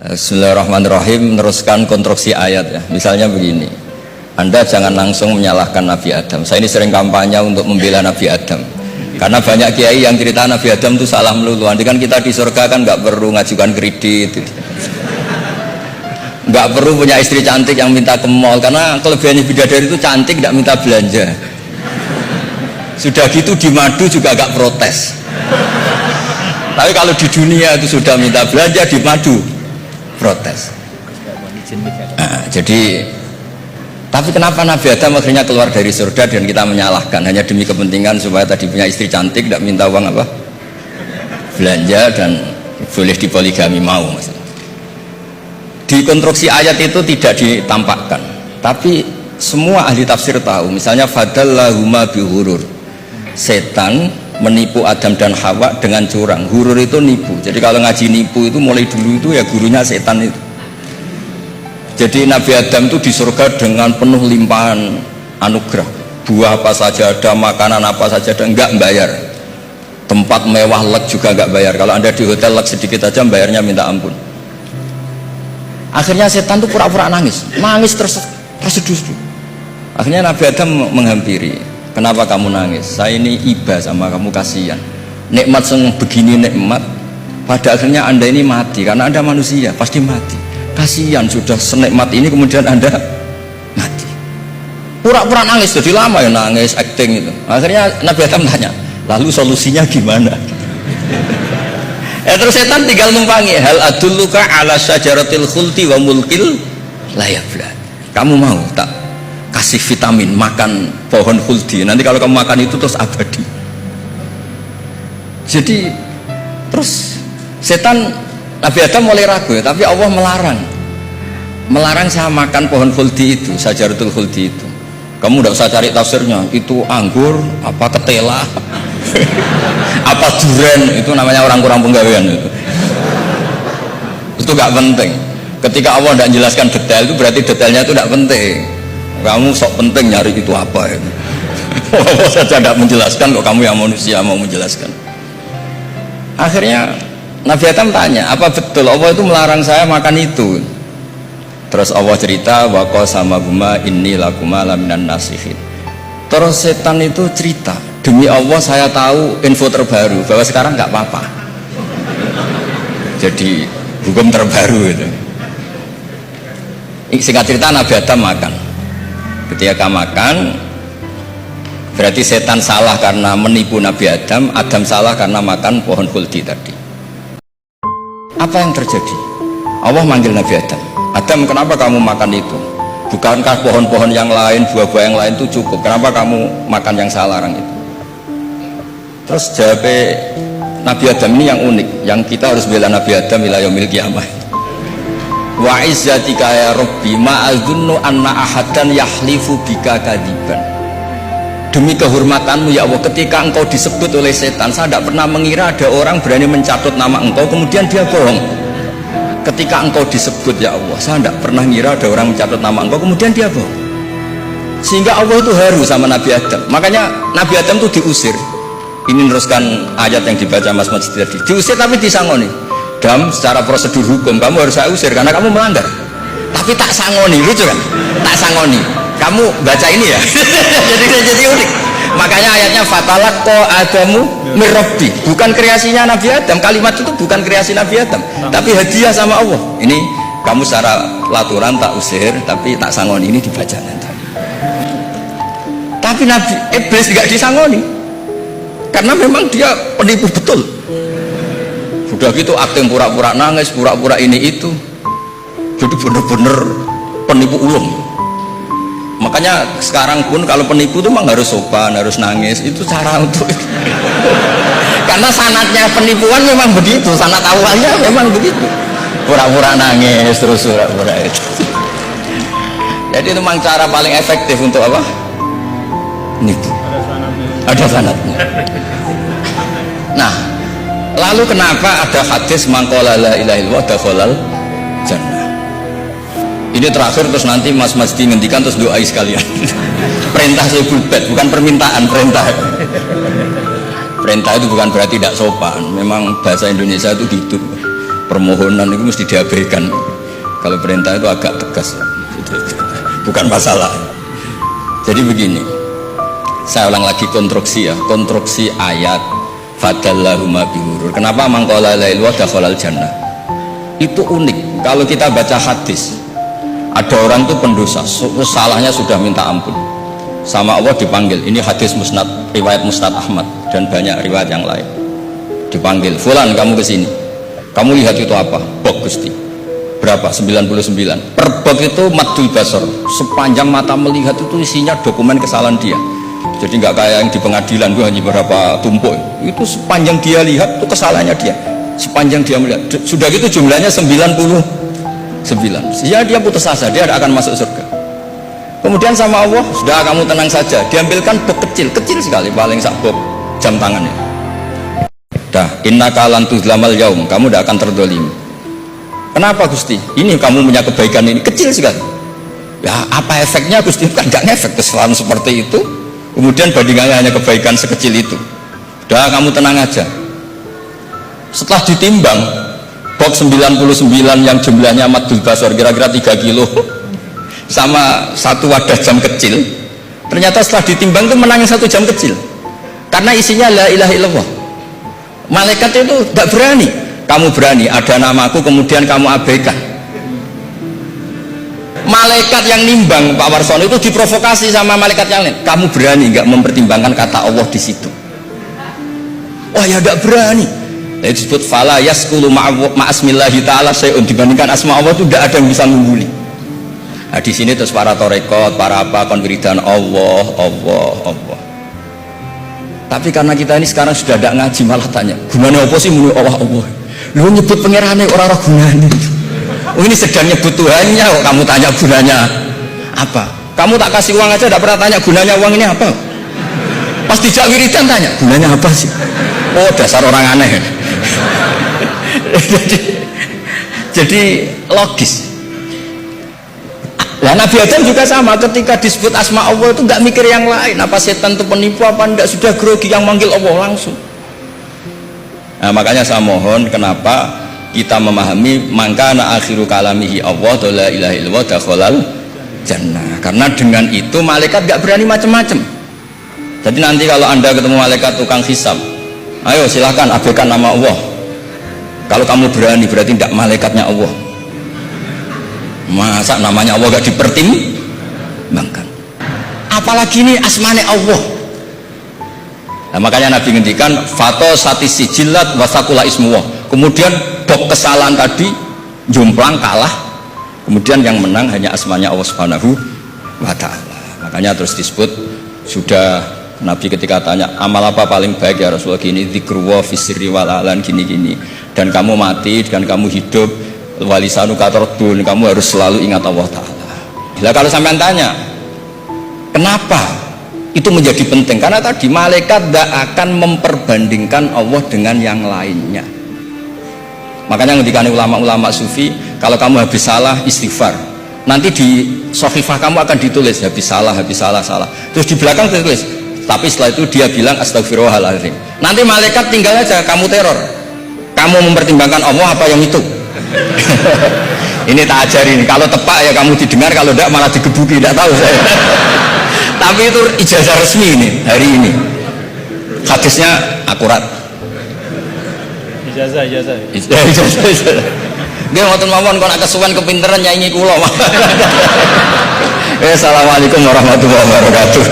Bismillahirrahmanirrahim. Meneruskan konstruksi ayat ya. Misalnya begini, Anda jangan langsung menyalahkan Nabi Adam. Saya ini sering kampanye untuk membela Nabi Adam, karena banyak kiai yang cerita Nabi Adam itu salah melulu. Nanti kan kita di surga kan nggak perlu ngajukan kredit, nggak perlu punya istri cantik yang minta ke mall, karena kelebihannya bidadari itu cantik, tidak minta belanja. Sudah gitu di madu juga nggak protes. Tapi kalau di dunia itu sudah minta belanja, di madu protes. Jadi tapi kenapa Nabi Adam akhirnya keluar dari surga dan kita menyalahkan hanya demi kepentingan supaya tadi punya istri cantik, tidak minta uang apa belanja dan boleh dipoligami mau maksudnya. Di konstruksi ayat itu tidak ditampakkan, tapi semua ahli tafsir tahu. Misalnya fadallahuma bihurur, setan menipu Adam dan Hawa dengan curang. Hurur itu nipu. Jadi kalau ngaji nipu itu mulai dulu itu ya gurunya setan itu. Jadi Nabi Adam itu di surga dengan penuh limpahan anugerah. Buah apa saja ada, makanan apa saja ada, enggak bayar. Tempat mewah lek juga enggak bayar. Kalau Anda di hotel lek sedikit aja bayarnya minta ampun. Akhirnya setan itu pura-pura nangis terseduh-seduh. Akhirnya Nabi Adam menghampiri. Kenapa kamu nangis? Saya ini iba sama kamu, kasihan. Nikmat yang begini nikmat, pada akhirnya Anda ini mati, karena Anda manusia pasti mati. Kasihan sudah senikmat ini kemudian Anda mati. Pura-pura nangis, jadi lama ya nangis, acting itu. Akhirnya Nabi Adam tanya, lalu solusinya gimana? Terus setan tinggal numpangi. Hal adulluka ala syajaratil khuldi wa mulkil la yafla. Kamu mau tak kasih vitamin, makan pohon khuldi, nanti kalau kamu makan itu terus abadi. Jadi terus setan, Nabi Adam mulai ragu ya, tapi Allah melarang saya makan pohon khuldi itu, syajaratul khuldi itu. Kamu tidak usah cari tafsirnya, itu anggur apa ketela apa duren, itu namanya orang kurang penggawean itu gak penting. Ketika Allah tidak menjelaskan detail itu berarti detailnya itu tidak penting. Kamu sok penting nyari itu apa ya? Allah saja tidak menjelaskan, kok kamu yang manusia mau menjelaskan. Akhirnya Nabi Adam tanya, apa betul Allah itu melarang saya makan itu? Terus Allah cerita, wa qasamahuma inni lakuma laminan nasihin. Terus setan itu cerita, demi Allah saya tahu info terbaru bahwa sekarang nggak apa-apa. Jadi hukum terbaru itu. Singkat cerita Nabi Adam makan. Ketika makan, berarti setan salah karena menipu Nabi Adam, Adam salah karena makan pohon khuldi tadi. Apa yang terjadi? Allah manggil Nabi Adam, Adam, kenapa kamu makan itu? Bukankah pohon-pohon yang lain, buah-buah yang lain itu cukup? Kenapa kamu makan yang saya larang itu? Terus jawab Nabi Adam ini yang unik, yang kita harus bela Nabi Adam ila yaumil qiyamah. Wa izzatika ya Rabbi ma'adzunnu anna ahadan yahlifu bika kadiban. Demi kehormatanmu ya Allah, ketika engkau disebut oleh setan, saya tidak pernah mengira ada orang berani mencatut nama engkau kemudian dia bohong. Ketika engkau disebut ya Allah, saya tidak pernah mengira ada orang mencatut nama engkau kemudian dia bohong. Sehingga Allah itu haru sama Nabi Adam. Makanya Nabi Adam itu diusir. Ini meneruskan ayat yang dibaca Mas Masjid tadi. Diusir tapi disangoni. Dam, secara prosedur hukum kamu harus saya usir karena kamu melanggar. Tapi tak sangoni, lucu kan? Tak sangoni. Kamu baca ini ya. jadi unik. Makanya ayatnya fatalaqqa Adamu mir Rabbi. Bukan kreasinya Nabi Adam. Kalimat itu bukan kreasi Nabi Adam, tapi hadiah sama Allah. Ini kamu secara laturan tak usir, tapi tak sangoni, ini dibaca nanti. Tapi Nabi Iblis tidak disangoni. Karena memang dia penipu betul. Sudah gitu akting pura-pura nangis, pura-pura ini itu. Jadi bener-bener penipu ulung. Makanya sekarang pun kalau penipu itu memang harus sopan, harus nangis. Itu cara untuk itu. Karena sanatnya penipuan memang begitu, sanat awalnya memang begitu. Pura-pura nangis, terus pura-pura itu. Jadi itu memang cara paling efektif untuk apa? Nipu. Ada sanatnya. Nah, lalu kenapa ada hadis mangkola la ilaha illallah dakhalal jannah? Ini terakhir, terus nanti Mas ngendikan terus doai sekalian. Perintah sebul bed, bukan permintaan, perintah. Perintah itu bukan berarti tidak sopan. Memang bahasa Indonesia itu gitu. permohonan itu mesti diabaikan. Kalau perintah itu agak tegas, bukan masalah. Jadi begini, saya ulang lagi konstruksi ya, konstruksi ayat fadallahuma bihurur. Kenapa mangkola lailu dakhalal jannah? Itu unik. Kalau kita baca hadis, ada orang itu pendosa, salahnya sudah minta ampun, sama Allah dipanggil. Ini hadis musnad, riwayat Musnad Ahmad dan banyak riwayat yang lain. Dipanggil, fulan kamu kesini, kamu lihat itu apa? Bok Gusti. Berapa? 99. Per bok itu maddul basar, sepanjang mata melihat itu isinya dokumen kesalahan dia. Jadi nggak kayak yang di pengadilan itu hanya beberapa tumpuk. Itu sepanjang dia lihat itu kesalahannya dia, sepanjang dia melihat. Sudah gitu jumlahnya 99. Ya dia putus asa, dia tidak akan masuk surga. Kemudian sama Allah, sudah kamu tenang saja, diambilkan bok kecil, kecil sekali, paling sak bok jam tangannya. Dah, innaka lan tuzlamal yaum, kamu tidak akan terdolimi. Kenapa Gusti? Ini kamu punya kebaikan ini kecil sekali. Ya apa efeknya Gusti? Kan nggak ngefek kesalahan seperti itu. Kemudian bandingannya hanya kebaikan sekecil itu. Udah kamu tenang aja. Setelah ditimbang, box 99 yang jumlahnya maddul basar kira-kira 3 kilo sama satu wadah jam kecil, ternyata setelah ditimbang itu menang 1 jam kecil. Karena isinya la ilaha illallah. Malaikat itu nggak berani. Kamu berani, ada namaku kemudian kamu abaikan. Malaikat yang nimbang Pak Warsono itu diprovokasi sama malaikat yang lain. Kamu berani nggak mempertimbangkan kata Allah di situ? Oh ya nggak berani. Itu disebut fala yaskulu ma'asmillahi ta'ala sayun, dibandingkan asma Allah itu tidak ada yang bisa mengguli. Nah di sini terus para torekot, para apa konwiridan Allah, Allah, Allah. Tapi karena kita ini sekarang sudah tidak ngaji, malah tanya gunanya apa sih mulu Allah, Allah. Lu nyebut pengirannya orang-orang gunanya. Oh ini sedang nyebut Tuhannya, kok kamu tanya gunanya apa? Kamu tak kasih uang aja tidak pernah tanya gunanya uang ini apa? Pas dijak wiridan tanya gunanya apa sih? Oh dasar orang aneh. jadi logis. Nah Nabi Adam juga sama, ketika disebut asma Allah itu nggak mikir yang lain, apa setan itu penipu apa enggak, sudah grogi yang manggil Allah langsung. Nah makanya saya mohon, kenapa kita memahami mangkana akhiru kalamihi Allah la ilaha illallah dakhalal jannah, karena dengan itu malaikat gak berani macam-macam. Jadi nanti kalau anda ketemu malaikat tukang hisab, ayo silahkan abaikan nama Allah. Kalau kamu berani berarti tidak malaikatnya Allah. Masa namanya Allah gak dipertimbangkan, apalagi ini asmane Allah. Nah, makanya Nabi ngendikan fato satis sijilat wasakula ismuwah. Kemudian bok kesalahan tadi jomplang kalah, kemudian yang menang hanya asmanya Allah Subhanahu wa ta'ala. Makanya terus disebut, sudah Nabi ketika tanya amal apa paling baik ya Rasulullah, gini dzikrullah fisri walalan gini-gini, dan kamu mati dan kamu hidup walisanu katordun, kamu harus selalu ingat Allah ta'ala. Nah kalau sampean tanya kenapa itu menjadi penting, karena tadi malaikat tidak akan memperbandingkan Allah dengan yang lainnya. Makanya ketika ulama-ulama sufi, kalau kamu habis salah istighfar, nanti di sohifah kamu akan ditulis habis salah, salah. Terus di belakang ditulis, tapi setelah itu dia bilang astagfirullahaladzim. Nanti malaikat tinggal aja kamu teror, kamu mempertimbangkan Allah apa yang itu. Ini tak ajarin, kalau tepat ya kamu didengar, kalau tidak malah digebuki, tidak tahu saya. Tapi itu ijazah resmi ini hari ini, hadisnya akurat. Ijazah. Dia ngotot mawon, kalau nak kesuwen kepinteran nyanyi kulo. Assalamualaikum warahmatullahi wabarakatuh.